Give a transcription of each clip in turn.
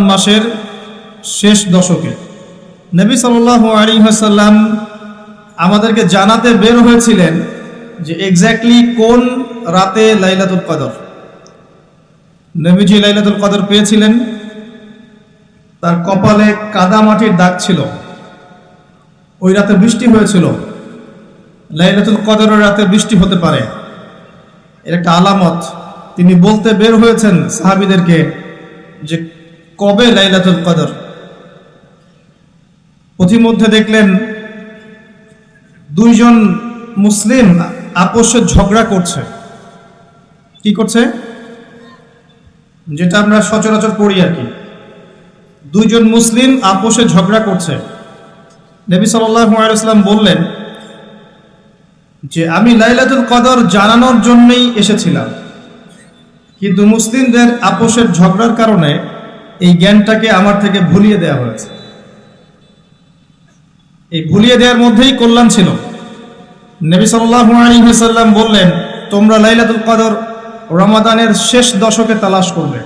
মাসের শেষ দশকে নবী সাল্লাল্লাহু আলাইহি ওয়াসাল্লাম আমাদেরকে জানাতে বের হয়েছিলেন যে এক্স্যাক্টলি কোন রাতে লাইলাতুল কদর। নবীজি লাইলাতুল কদর পেয়েছিলেন, তার কপালে কাদা মাটির দাগ ছিল, ওই রাতে বৃষ্টি হয়েছিল। লাইলাতুল কদরের রাতে বৃষ্টি হতে পারে, এর একটা আলামত। তিনি বলতে বের হয়েছেন সাহাবীদেরকে যে কবে লাইলাতুল কদর। পথিমধ্যে দেখলেন দুইজন মুসলিম আপোষে ঝগড়া করছে। কি করছে? যেটা আমরা সচরাচর করি আর কি। দুইজন মুসলিম আপোষে ঝগড়া করছে। নবী সাল্লাল্লাহু আলাইহি ওয়াসাল্লাম বললেন যে আমি লাইলাতুল কদর জানানোর জন্যই এসেছিলাম, কিন্তু মুসলিমদের আপোষের ঝগড়ার কারণে এই জ্ঞানটাকে আমার থেকে ভুলিয়ে দেওয়া হয়েছে। এই ভুলিয়ে দেওয়ার মধ্যেই কল্যাণ ছিল। নবী সাল্লাল্লাহু আলাইহি ওয়াসাল্লাম বললেন, তোমরা লাইলাতুল কদর রমাদানের শেষ দশকে তালাশ করবে,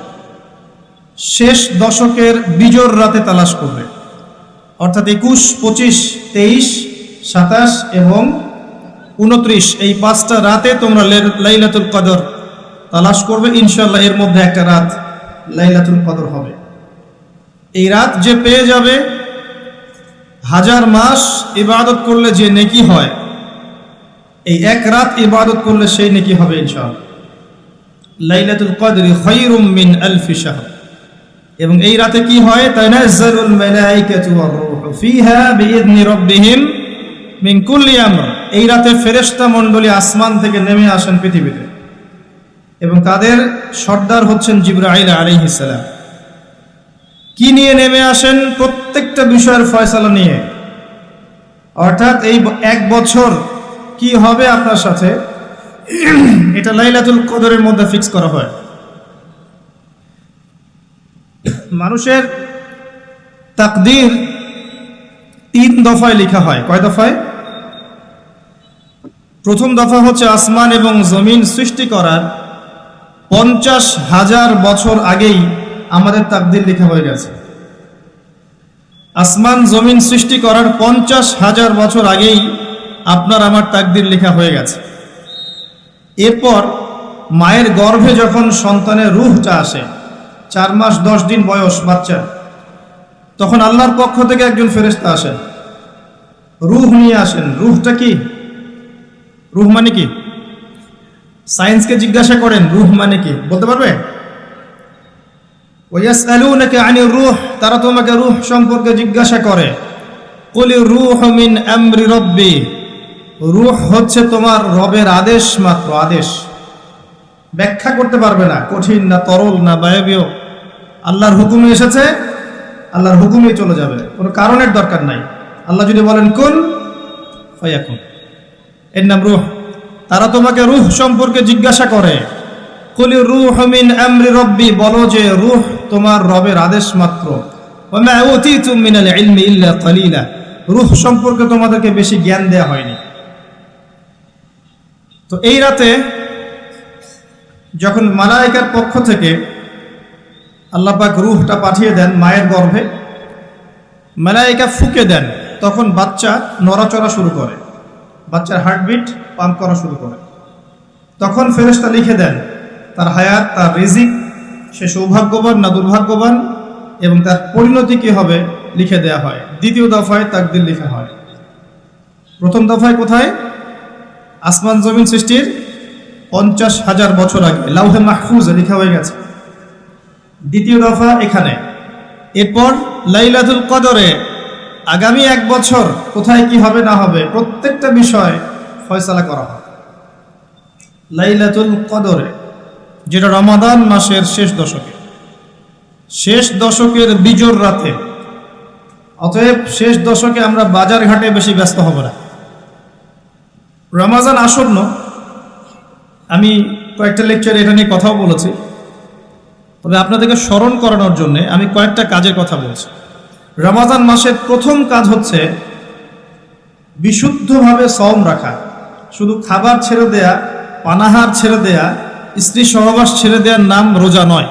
শেষ দশকের বিজোড় রাতে তালাশ করবে, অর্থাৎ 21, 25, 23, 27 এবং 29 এই 5টা রাতে তোমরা লাইলাতুল কদর তালাশ করবে। ইনশাআল্লাহ এর মধ্যে একটা রাত লাইলাতুল কদর হবে। এই রাত যে পেয়ে যাবে, 1000 মাস ইবাদত করলে যে নেকি হয়, এই এক রাত ইবাদত করলে সেই নেকি হবে ইনশাআল্লাহ। লাইলাতুল কদরি খায়রুম মিন আলফি শাহর। এবং এই রাতে কি হয়? তানাজ্জালুল মালায়েকাতু ওয়ার রূহু ফিহা বিইذনি রাব্বিহিম মিন কুল্লি আমর। এই রাতে ফেরেশতা মণ্ডলী আসমান থেকে নেমে আসেন পৃথিবীতে, এবং তাদের সর্দার হচ্ছেন জিবরাইল আলাইহিস সালাম। কি নিয়ে নেমে আসেন? প্রত্যেকটা বিষয়ের ফয়সালা নিয়ে। অর্থাৎ এই এক বছর কি হবে আপনার সাথে, এটা লাইলাতুল কদরের মধ্যে ফিক্স করা হয়। মানুষের তাকদীর 3 দফায় লেখা হয়। কয় দফায়? প্রথম দফা হচ্ছে আসমান এবং জমিন সৃষ্টি করার 50,000 বছর আগেই আমাদের তাকদীর লেখা হয়ে গেছে। আসমান জমিন সৃষ্টি করার 50,000 বছর আগেই আপনার আমার তাকদীর লেখা হয়ে গেছে। এরপর মায়ের গর্ভে যখন সন্তানের রূহটা আসে, 4 মাস 10 দিন বয়স বাচ্চা, তখন আল্লাহর পক্ষ থেকে একজন ফেরেশতা আসেন, রূহ নিয়ে আসেন। রূহটা কি? রূহ মানে কি? সায়েন্সকে জিজ্ঞাসা করেন রূহ মানে কি, বলতে পারবে? ওয়ায়াসআলুনাকা আনির রূহ, তারা তোমাকে রূহ সম্পর্কে জিজ্ঞাসা করে। কুলির রূহু মিন আমরি রাব্বি, রূহ হচ্ছে তোমার রবের আদেশ মাত্র, আদেশ। ব্যাখ্যা করতে পারবে না, কঠিন না তরল না বায়বীয়। আল্লাহর হুকুমে এসেছে, আল্লাহর হুকুমেই চলে যাবে, কোনো কারণের দরকার নাই। আল্লাহ যদি বলেন কুন ফায়াকুন, এর নাম রূহ। তারা তোমাকে রূহ সম্পর্কে জিজ্ঞাসা করে। কুলির রূহু মিন আমরি রাব্বি, বলো যে রূহ তোমার রবের আদেশ মাত্র। ওয়া মা উতীতুম মিনাল ইলমি ইল্লা কালিলা, রূহ সম্পর্কে তোমাদেরকে বেশি জ্ঞান দেয়া হয়নি। তো এই রাতে যখন মালায়েকার পক্ষ থেকে আল্লাহ পাক রূহটা পাঠিয়ে দেন মায়ের গর্ভে, মালায়েকা ফুঁকে দেন, তখন বাচ্চা নড়াচড়া শুরু করে, বাচ্চার হার্টবিট পাম্প করা শুরু করে। তখন ফেরেশতা লিখে দেন তার হায়াত, তার রিজিক, সে সৌভাগ্যবান না দুর্ভাগ্যবান, এবং তার পরিণতি কি হবে লিখে দেয়া হয়। দ্বিতীয় দফায় তাকদীর লেখা হয়। প্রথম দফায় কোথায়? আসমান জমিন সৃষ্টির 50,000 বছর আগে লাউহে মাহফুজে লেখা হয়ে গেছে। দ্বিতীয় দফা এখানে। এরপর লাইলাতুল কদরে আগামী 1 বছর কোথায় কি হবে না হবে প্রত্যেকটা বিষয় ফয়সালা করা হয় লাইলাতুল কদরে, যেটা রমাদান মাসের শেষ দশকে, শেষ দশকের বিজোড় রাতে। অতএব শেষ দশকে আমরা বাজার ঘাটে বেশি ব্যস্ত হব না। রমাজান আসন্ন, আমি কয়েকটা লেকচারে এটা নিয়ে কথাও বলেছি, তবে আপনাদেরকে স্মরণ করানোর জন্য আমি কয়েকটা কাজের কথা বলছি। রমাজান মাসের প্রথম কাজ হচ্ছে বিশুদ্ধভাবে সওম রাখা। শুধু খাবার ছেড়ে দেয়া, পানাহার ছেড়ে দেয়া, স্ত্রী সহবাস ছেড়ে দেওয়ার নাম রোজা নয়।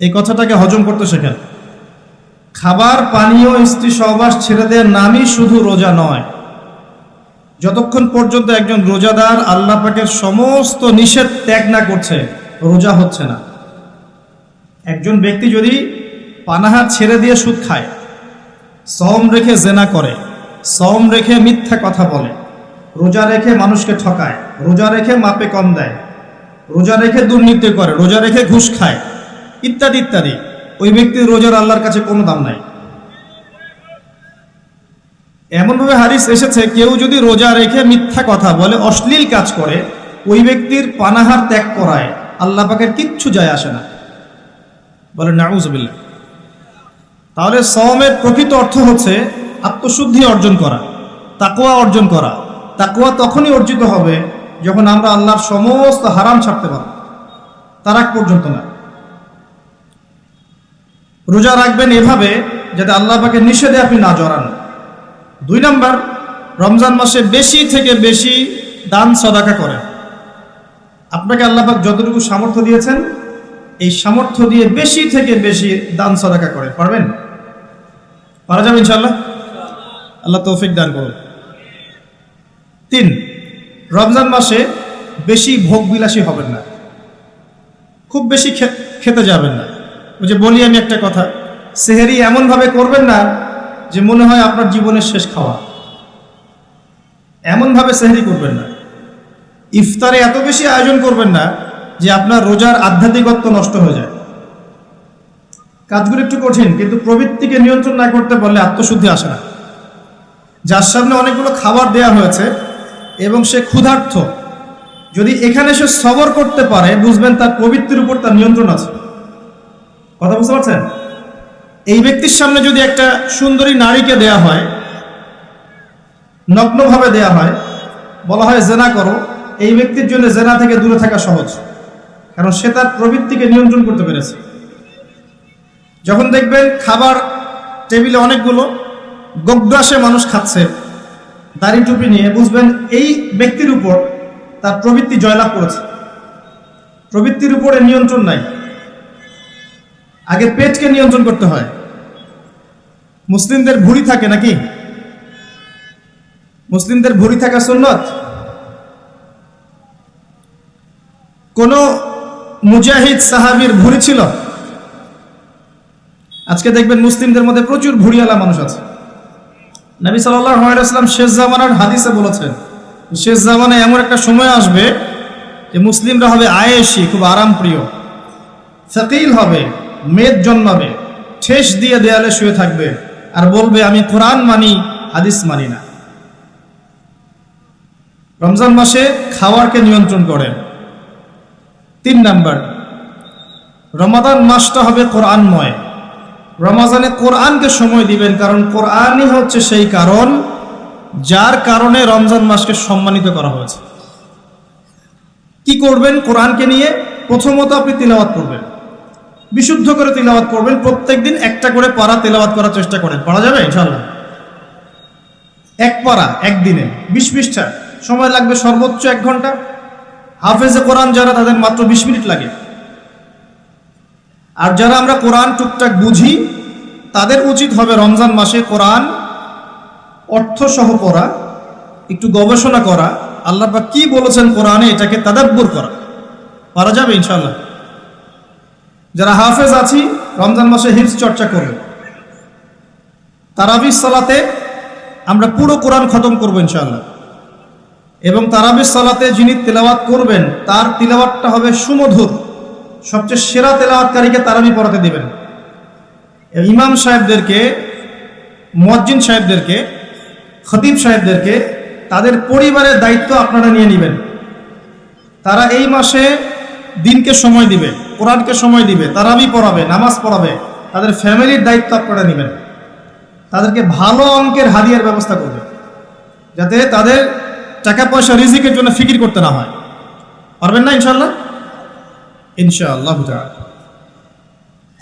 এই কথাটাকে হজম করতে শেখেন। খাবার, পানীয়, স্ত্রী সহবাস ছেড়ে দেওয়ার নামই শুধু রোজা নয়। যতক্ষণ পর্যন্ত একজন রোজাদার আল্লাহ পাকের সমস্ত নিষেধ ত্যাগ না করছে, রোজা হচ্ছে না। একজন ব্যক্তি যদি পানাহার ছেড়ে দিয়ে সুদ খায়, সওম রেখে জেনা করে, সওম রেখে মিথ্যা কথা বলে, রোজা রেখে মানুষকে ঠকায়, রোজা রেখে মাপে কম দেয়, রোজা রেখে দুর্নীতি করে, রোজা রেখে ঘুষ খায়, ইত্যাদি ইত্যাদি, ওই ব্যক্তির রোজার আল্লাহর কাছে কোনো দাম নাই। এমনভাবে হাদিস এসেছে, কেউ যদি রোজা রেখে মিথ্যা কথা বলে, অশ্লীল কাজ করে, ওই ব্যক্তির পানাহার ত্যাগ করায় আল্লাহ পাকের কিচ্ছু যায় আসে না। বলে নাউজুবিল্লাহ। তাহলে সওমের প্রকৃত অর্থ হচ্ছে আত্মশুদ্ধি অর্জন করা, তাকওয়া অর্জন করা। তাকওয়া তখনই অর্জিত হবে যখন আমরা আল্লাহর সমস্ত হারাম ছাড়তে পারব, তার আগ পর্যন্ত না। রোজা রাখবেন এভাবে যাতে আল্লাহ পাকের নিষেধে আপনি না জড়ান। 2 নাম্বার, রমজান মাসে বেশি থেকে বেশি দান সদাকা করেন। আপনাকে আল্লাহ পাক যতটুকু সামর্থ্য দিয়েছেন, এই সামর্থ্য দিয়ে বেশি থেকে বেশি দান সদাকা করে। পারবেন? পারা যাবে ইনশাআল্লাহ। আল্লাহ তৌফিক দান করুন। 3, রমজান মাসে বেশি ভোগ বিলাসী হবেন না, খুব বেশি খেতে যাবেন না। ওই যে বলি আমি একটা কথা, সেহেরি এমনভাবে করবেন না যে মনে হয় আপনার জীবনের শেষ খাওয়া, এমনভাবে সেহেরি করবেন না। ইফতারে এত বেশি আয়োজন করবেন না যে আপনার রোজার আধ্যাত্মিকত্ব নষ্ট হয়ে যায়। কাজগুলো একটু কঠিন, কিন্তু প্রবৃত্তিকে নিয়ন্ত্রণ না করতে পারলে আত্মশুদ্ধি আসে না। যার সামনে অনেকগুলো খাবার দেয়া হয়েছে এবং সে ক্ষুধার্ত, যদি এখানে সে সবর করতে পারে, বুঝবেন তার প্রবৃত্তির উপর তার নিয়ন্ত্রণ আছে। কথা বুঝতে পারছেন? এই ব্যক্তির সামনে যদি একটা সুন্দরী নারীকে দেয়া হয়, নগ্নভাবে দেয়া হয়, বলা হয় জেনা করো, এই ব্যক্তির জন্য জেনা থেকে দূরে থাকা সহজ, কারণ সে তার প্রবৃত্তিকে নিয়ন্ত্রণ করতে পেরেছে। যখন দেখবেন খাবার টেবিলে অনেকগুলো গোগ্রাসে মানুষ খাচ্ছে দাড়ি টুপি নিয়ে, বুঝবেন এই ব্যক্তির উপর তার প্রবৃত্তি জয়লাভ করেছে, প্রবৃত্তির উপরে নিয়ন্ত্রণ নাই। আগে পেটকে নিয়ন্ত্রণ করতে হয়। মুসলিমদের ভুঁড়ি থাকে নাকি? মুসলিমদের ভুঁড়ি থাকা সুন্নত। কোন মুজাহিদ সাহাবীর ভুঁড়ি ছিল? আজকে দেখবেন মুসলিমদের মধ্যে প্রচুর ভুঁড়িওয়ালা মানুষ আছে। নবী সাল্লাল্লাহু আলাইহি ওয়াসাল্লাম শেষ জামানার হাদিসে বলেছেন, শেষ জামানায় এমন একটা সময় আসবে যে মুসলিমরা হবে আয়েশি, খুব আরাম প্রিয়, সাকিল হবে, মেদ জন্মাবে, ঠেস দিয়ে দেয়ালে শুয়ে থাকবে আর বলবে আমি কোরআন মানি, হাদিস মানি না। রমজান মাসে খাওয়ারকে নিয়ন্ত্রণ করেন। 3 নাম্বার, রমাদান মাসটা হবে কোরআনময়। রমজানে কোরআনকে সময় দিবেন, কারণ কোরআনই হচ্ছে সেই কারণ যার কারণে রমজান মাসকে সম্মানিত করা হয়েছে। কি করবেন কোরআনকে নিয়ে? প্রথমত আপনি তিলাওয়াত করবেন, বিশুদ্ধ করে তিলাওয়াত করবেন। প্রত্যেকদিন একটা করে পারা তিলাওয়াত করার চেষ্টা করেন। পারা যাবে ইনশাআল্লাহ? এক পারা একদিনে 20 পৃষ্ঠা, সময় লাগবে সর্বোচ্চ 1 ঘন্টা। হাফেজে কোরআন যারা, তাদের মাত্র 20 মিনিট লাগে। আর যারা আমরা কোরআন টুকটাক বুঝি, তাদের উচিত হবে রমজান মাসে কোরআন অর্থ সহ পড়া, একটু গবেষণা করা, আল্লাহ পাক কি বলেছেন কোরআনে, এটাকে তাদাব্বুর করা। পারা যাবে ইনশাআল্লাহ? যারা হাফেজ আছি, রমজান মাসে হিফজ চর্চা করবে। তারাবির সালাতে আমরা পুরো কোরআন খতম করবো ইনশাআল্লাহ, এবং তারাবির সালাতে যিনি তেলাওয়াত করবেন তার তিলাওয়াতটা হবে সুমধুর। সবচেয়ে সেরা তেলাওয়াতকারীকে তারাবি পড়াতে দিবেন। ইমাম সাহেবদেরকে, মুয়াজ্জিন সাহেবদেরকে, খতিব সাহেবদেরকে, তাদের পরিবারের দায়িত্ব আপনারা নিয়ে নেবেন। তারা এই মাসে দিনকে সময় দিবে, কোরআনকে সময় দিবে, তারাবি পড়াবে, নামাজ পড়াবে, তাদের ফ্যামিলির দায়িত্ব আপনারা নেবেন। তাদেরকে ভালো অঙ্কের হাদিয়ার ব্যবস্থা করবে, যাতে তাদের টাকা পয়সা রিজিকের জন্য ফিকির করতে না হয়। পারবেন না ইনশাআল্লাহ? ইনশাআল্লাহ তাআলা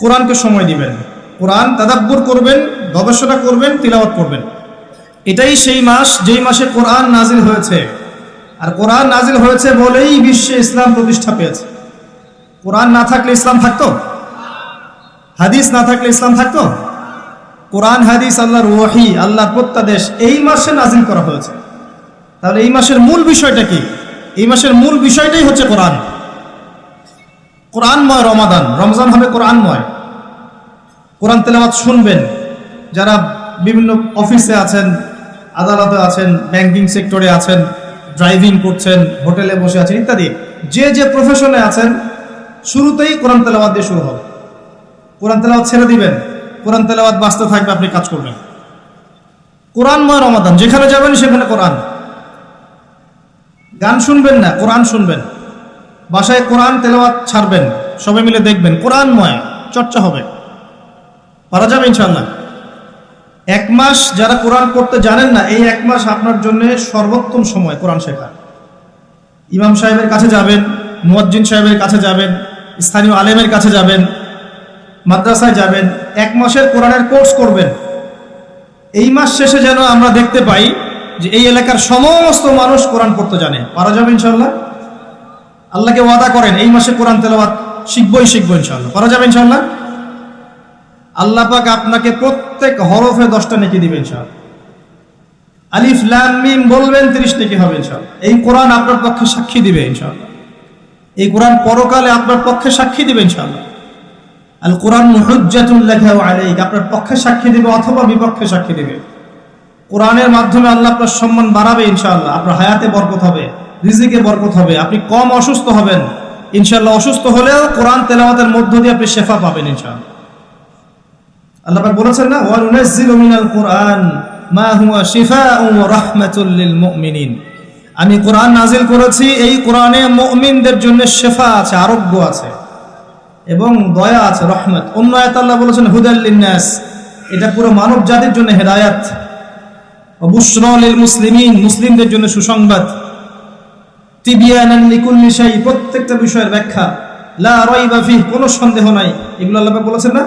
কোরআনকে সময় দিবেন, কোরআন তাদাব্বুর করবেন, গবেষণা করবেন, তিলাওয়াত করবেন। এটাই সেই মাস যেই মাসে কোরআন নাজিল হয়েছে। আর কোরআন নাজিল হয়েছে বলেই বিশ্বে ইসলাম প্রতিষ্ঠা পেয়েছে। কোরআন না থাকলে ইসলাম থাকতো? হাদিস না থাকলে ইসলাম থাকতো? কোরআন হাদিস আল্লাহর ওহী, আল্লাহর প্রত্যাদেশ এই মাসে নাজিল করা হয়েছে। তাহলে এই মাসের মূল বিষয়টা কি? এই মাসের মূল বিষয়টাই হচ্ছে কোরআন। কোরআনময় রমজান হবে কোরআনময়। কোরআন তেলাওয়াত শুনবেন। যারা বিভিন্ন অফিসে আছেন, আদালতে আছেন, ব্যাংকিং সেক্টরে আছেন, ড্রাইভিং করছেন, হোটেলে বসে আছেন ইত্যাদি, যে যে প্রফেশনে আছেন, শুরুতেই কোরআন তেলাওয়াত দিয়ে শুরু হবে। কোরআন তেলাওয়াত ছেড়ে দিবেন, কোরআন তেলাওয়াত বাঁচতে থাকবে, আপনি কাজ করবেন। কোরআনময় রমাদান, যেখানে যাবেন সেখানে কোরআন। গান শুনবেন না, কোরআন শুনবেন। বাসায় কোরআন তেলাওয়াত ছাড়বেন, সবাই মিলে দেখবেন, কোরআনময় চর্চা হবে। পারা যাবে ইনশাআল্লাহ। এক মাস যারা কোরআন পড়তে জানেন না, এই এক মাস আপনার জন্য সর্বোত্তম সময় কোরআন শেখার। ইমাম সাহেবের কাছে যাবেন, মুয়াজ্জিন সাহেবের কাছে যাবেন, স্থানীয় আলেমের কাছে যাবেন, মাদ্রাসায় যাবেন, এক মাসের কোরআনের কোর্স করবেন। এই মাস শেষে যেন আমরা দেখতে পাই যে এই এলাকার সমস্ত মানুষ কোরআন পড়তে জানে। পারা যাবে ইনশাআল্লাহ। আল্লাহকে ওয়াদা করেন এই মাসে কোরআন তেলাওয়াত শিখবো ইনশাআল্লাহ। পারা যাবে ইনশাআল্লাহ। আল্লাহ পাক আপনাকে প্রত্যেক হরফে 10টা নেকি দিবেন ইনশাআল্লাহ। আলিফ লাম মিম বলবেন 30 নেকি হবে ইনশাআল্লাহ। এই কোরআন আপনার পক্ষে সাক্ষী দিবে ইনশাআল্লাহ। এই কোরআন পরকালে আপনার পক্ষে সাক্ষী দিবে ইনশাআল্লাহ। আল কোরআন হুজ্জাতুল লাকা ওয়া আলাইকা, আপনার পক্ষে সাক্ষী দিবে অথবা বিপক্ষে সাক্ষী দিবে। কোরআনের মাধ্যমে আল্লাহ আপনার সম্মান বাড়াবে ইনশাআল্লাহ। আপনার হায়াতে বরকত হবে, রিজিকে বরকত হবে, আপনি কম অসুস্থ হবেন ইনশাআল্লাহ। অসুস্থ হলেও কোরআন তেলাওয়াতের মধ্য দিয়ে আপনি শেফা পাবেন ইনশাআল্লাহ। আল্লাহ পাক বলেছেন না, ওয়া নুনাজ্জিলু মিনাল কুরআন মা হুয়া শিফাউন ওয়া রাহমাতুল লিল মুমিনিন। আমি কোরআন নাজিল করেছি, এই কোরআনে মুমিনদের জন্য শেফা আছে, আরোগ্য আছে এবং দয়া আছে, রহমত। অন্য আয়াতে আল্লাহ বলেছেন হুদাল লিন্নাস, এটা পুরো মানব জাতির জন্য হেদায়েত। ওয়া বুশরা লিল মুসলিমিন, মুসলিমদের জন্য সুসংবাদ। তিবিয়ানান লিকুল্লি শাই, প্রত্যেকটা বিষয়ের ব্যাখ্যা। লা রাইবা ফিহ, কোনো সন্দেহ নাই। এগুলো আল্লাহ পাক বলেছেন না।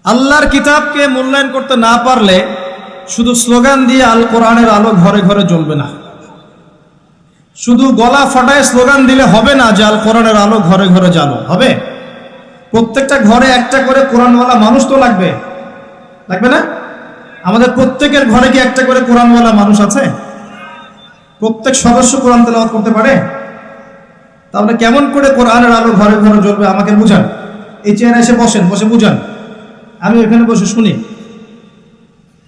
আল্লাহর কিতাবকে মূল্যায়ন করতে না পারলে শুধু স্লোগান দিয়ে আল কোরআনের আলো ঘরে ঘরে জ্বলবে না। শুধু গলা ফাটায় স্লোগান দিলে হবে না যে আল কোরআনের আলো ঘরে ঘরে জ্বালো। হবে? প্রত্যেকটা ঘরে একটা করে কোরআনওয়ালা মানুষ তো লাগবে, লাগবে না? আমাদের প্রত্যেকের ঘরে কি একটা করে কোরআনওয়ালা মানুষ আছে? প্রত্যেক সদস্য কোরআন তেলাওয়াত করতে পারে? তাহলে কেমন করে কোরআনের আলো ঘরে ঘরে জ্বলবে আমাকে বুঝান। এই চেয়ারে এসে বসেন, বসে বুঝান, আমি ওখানে বসে শুনি।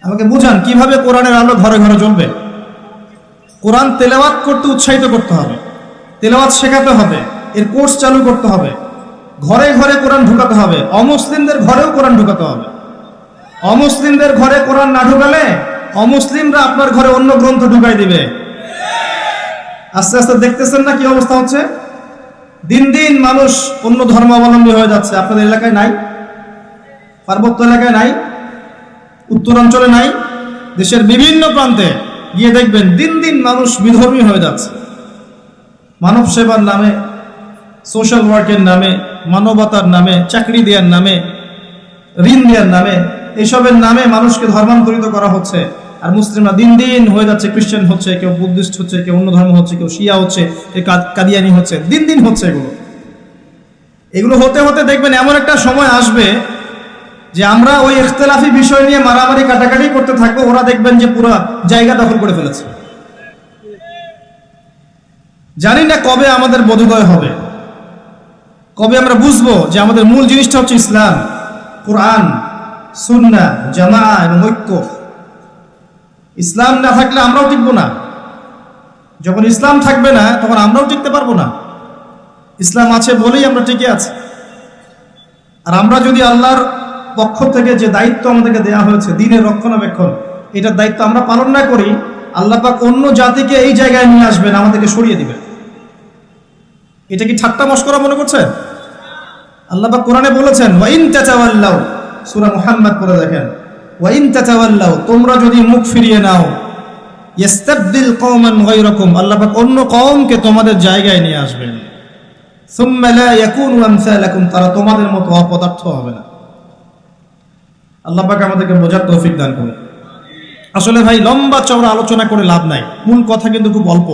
আমাকে বুঝান কিভাবে কোরআনের আলো ঘরে ঘরে জ্বলবে। কোরআন তেলাওয়াত করতে উৎসাহিত করতে হবে, তেলাওয়াত শেখাতে হবে, এর কোর্স চালু করতে হবে, ঘরে ঘরে কোরআন ঢুকাতে হবে, অমুসলিমদের ঘরেও কোরআন ঢুকাতে হবে। অমুসলিমদের ঘরে কোরআন না ঢুকালে অমুসলিমরা আপনার ঘরে অন্য গ্রন্থ ঢুকাই দিবে। আস্তে আস্তে দেখতেছেন না কি অবস্থা হচ্ছে? দিন দিন মানুষ অন্য ধর্মাবলম্বী হয়ে যাচ্ছে। আপনাদের এলাকায় নাই? পার্বত্য এলাকায় নাই? উত্তরাঞ্চলে নাই? দেশের বিভিন্ন প্রান্তে গিয়ে দেখবেন দিন দিন মানুষ বিধর্মী হয়ে যাচ্ছে। মানব সেবার নামে, সোশ্যাল ওয়ার্কের নামে, মানবতার নামে, চাকরি দেওয়ার নামে, ঋণ দেওয়ার নামে, এসবের নামে মানুষকে ধর্মান্তরিত করা হচ্ছে। আর মুসলিমরা দিন দিন হয়ে যাচ্ছে খ্রিস্টান হচ্ছে, কেউ বুদ্ধিস্ট হচ্ছে, কেউ অন্য ধর্ম হচ্ছে, কেউ শিয়া হচ্ছে, কেউ কাদিয়ানি হচ্ছে। দিন দিন হচ্ছে এগুলো হতে হতে দেখবেন এমন একটা সময় আসবে যে আমরা ওই ইখতিলাফি বিষয় নিয়ে মারামারি কাটাকাটি করতে থাকবো, ওরা দেখবেন যে পুরো জায়গা দখল করে ফেলেছে। জানি না কবে আমাদের বোধোদয় হবে, কবে আমরা বুঝবো যে আমাদের মূল জিনিসটা হচ্ছে ইসলাম, কোরআন, সুন্নাহ, জামাআহ এবং ঐক্য। ইসলাম না থাকলে আমরাও টিকবো না। যখন ইসলাম থাকবে না তখন আমরাও টিকতে পারবো না। ইসলাম আছে বলেই আমরা টিকে আছি। আর আমরা যদি আল্লাহর পক্ষ থেকে যে দায়িত্ব আমাদেরকে দেওয়া হয়েছে দ্বীনের রক্ষণাবেক্ষণ, এটার দায়িত্ব আমরা পালন না করি, আল্লাহ পাক অন্য জাতিকে এই জায়গায় নিয়ে আসবেন, আমাদেরকে সরিয়ে দিবেন। এটা কি ঠাট্টা মশকরা মনে করছেন? আল্লাহ পাক কোরআনে বলেছেন ওয়া ইন তাতাওয়াল্লাউ, সূরা মুহাম্মদ পড়ে দেখেন, ওয়া ইন তাতাওয়াল্লাউ, তোমরা যদি মুখ ফিরিয়ে নাও, ইস্তাবদিল কওমান গায়রাকুম, আল্লাহ পাক অন্য কওমকে তোমাদের জায়গায় নিয়ে আসবেন। সুম্মা লা ইয়াকুনু আমসালাকুম, তারা তোমাদের মতো অপদার্থ হবে না। আল্লাহ পাক আমাদেরকে বোঝার তৌফিক দান করুন। আসলে ভাই লম্বা চওড়া আলোচনা করে লাভ নাই, মূল কথা কিন্তু খুব অল্প।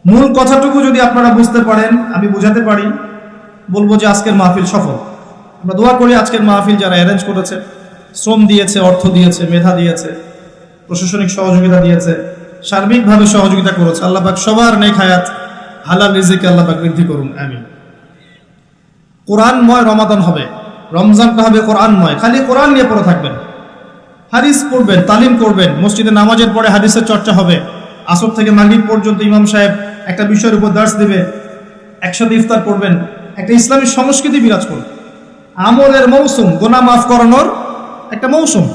মূল কথাটুকু যদি আপনারা বুঝতে পারেন, আমি বুঝাতে পারি, বলবো যে আজকের মাহফিল সফল। আমরা দোয়া করি আজকের মাহফিল যারা অ্যারেঞ্জ করেছে, শ্রম দিয়েছে, অর্থ দিয়েছে, মেধা দিয়েছে, প্রশাসনিক সহযোগিতা দিয়েছে, সার্বিকভাবে সহযোগিতা করেছে, আল্লাহ পাক সবার নেক হায়াত হালাল রিজিকে আল্লাহ পাক বৃদ্ধি করুন, আমিন। কোরআনময় রমাদান হবে, রমজানটা হবে কোরআনময়। খালি কোরআন নিয়ে পড়ে থাকবেন, হাদিস পড়বেন, তালিম করবেন, মসজিদে নামাজের পরে হাদিসের চর্চা হবে, আসর থেকে মাগরিব পর্যন্ত ইমাম সাহেব একটা বিষয়ের উপর দার্স দিবে, একসাথে ইফতার করবেন, একটা ইসলামী সংস্কৃতি বিরাজ করবে। আমলের মৌসুম, গুনাহ মাফ করানোর একটা মৌসুম।